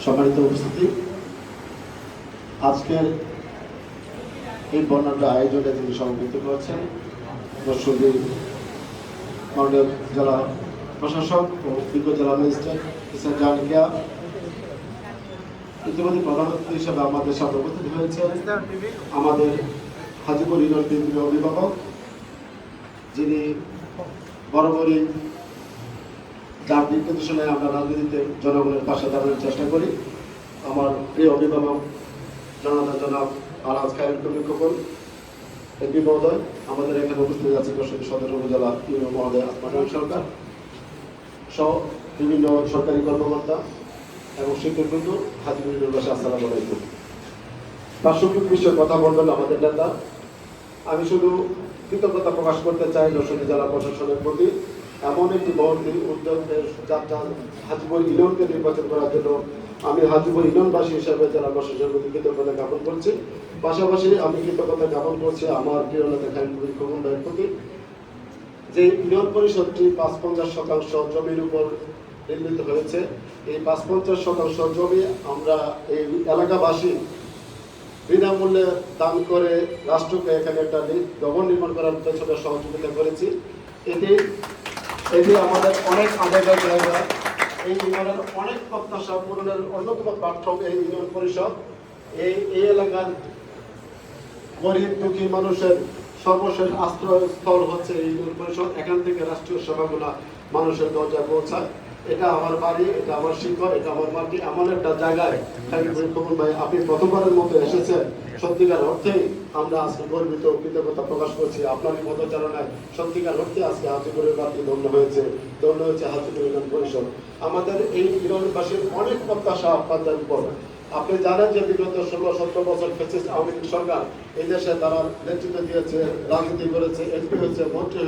সম্মানিত উপস্থিতি, আজকের এই বর্ণাঢ্য আয়োজনে যিনি সভাপতিত্ব করেছেন দর্শকদের মাননীয় জেলা প্রশাসক ও বিজ্ঞ জেলা ম্যাজিস্ট্রেট কিষান জানিকা, ইতিমধ্যে প্রধান অতিথি হিসেবে আমাদের সাথে উপস্থিত হয়েছে আমাদের হাজিপুর ইউনিয়ন বিএনপির অভিভাবক, যিনি বরাবরই যার দিক নির্দেশনে আমরা রাজনীতিতে জনগণের পাশে দাঁড়ানোর চেষ্টা করি। আমার প্রিয় অভিভাবক জনাব আলহাজ খায়রুল কবির খোকন এমপি মহোদয়, আমাদের এখানে উপস্থিত আছে যশোর সদর উপজেলা ইউনিয়ন মহোদয় আসমান সরকার সহ বিভিন্ন সরকারি কর্মকর্তা এবং শিক্ষকবৃন্দ, হাজিপুর ইউনিয়নবাসী, আসসালামু আলাইকুম। প্রাসঙ্গিক বিষয়ে কথা বলবেন আমাদের নেতা। আমি শুধু কৃতজ্ঞতা প্রকাশ করতে চাই যশোর জেলা প্রশাসনের প্রতি, এমন একটি মহৎ উদ্যোগের যাত্রা হাজিপুর ইউনিয়নকে নির্বাচন করার জন্য আমি হাজিপুর ইউনিয়নবাসী হিসেবে জেলা প্রশাসনের প্রতি কৃতজ্ঞতা জ্ঞাপন করছি। পাশাপাশি আমি কৃতজ্ঞতা জ্ঞাপন করছি আমার প্রিয় নেতা খায়রুল কবির খোকন ভাইয়ের প্রতি, যে ইউনিয়ন পরিষদটি ৫-৫০% জমির উপর নির্মিত হয়েছে। এই ৫-৫০% জমি আমরা এই এলাকাবাসী বিনামূল্যে দান করে রাষ্ট্রকে এখানে একটা ভবন নির্মাণ করার পেছনে সহযোগিতা করেছি। এটি আমাদের অনেক আবেগের জায়গা। এই ইউনিয়নের অনেক প্রত্যাশা পূরণের অন্যতম প্ল্যাটফর্ম এই ইউনিয়ন পরিষদ। এই এলাকার গরিব দুঃখী মানুষের সর্বশেষ আশ্রয়স্থল হচ্ছে এই ইউনিয়ন পরিষদ। এখান থেকে রাষ্ট্রীয় সেবাগুলো মানুষের দরজায় পৌঁছায়। এটা আমার বাড়ি, এটা আমার শিকড়, এটা আমার মাটি, এমন একটা জায়গায় খোকন ভাই আপনি প্রথমবারের মতো এসেছেন। সত্যিকার অর্থেই আমরা আজকে গর্বিত, কৃতজ্ঞতা প্রকাশ করছি আপনারই পদচারণায়। সত্যিকার অর্থে আজকে হাজিপুরের বাড়ি ধন্য হয়েছে হাজিপুর ইউনিয়ন পরিষদ। আমাদের এই ইউনিয়নবাসীর অনেক প্রত্যাশা আপনাদের উপর। আপনি জানেন যে বিগত 16-17 বছর ফ্যাসিস্ট আওয়ামী লীগ সরকার এই দেশে তারা নেতৃত্ব দিয়েছে, রাজনীতি করেছে, এমপি হয়েছে, মন্ত্রী হয়েছে।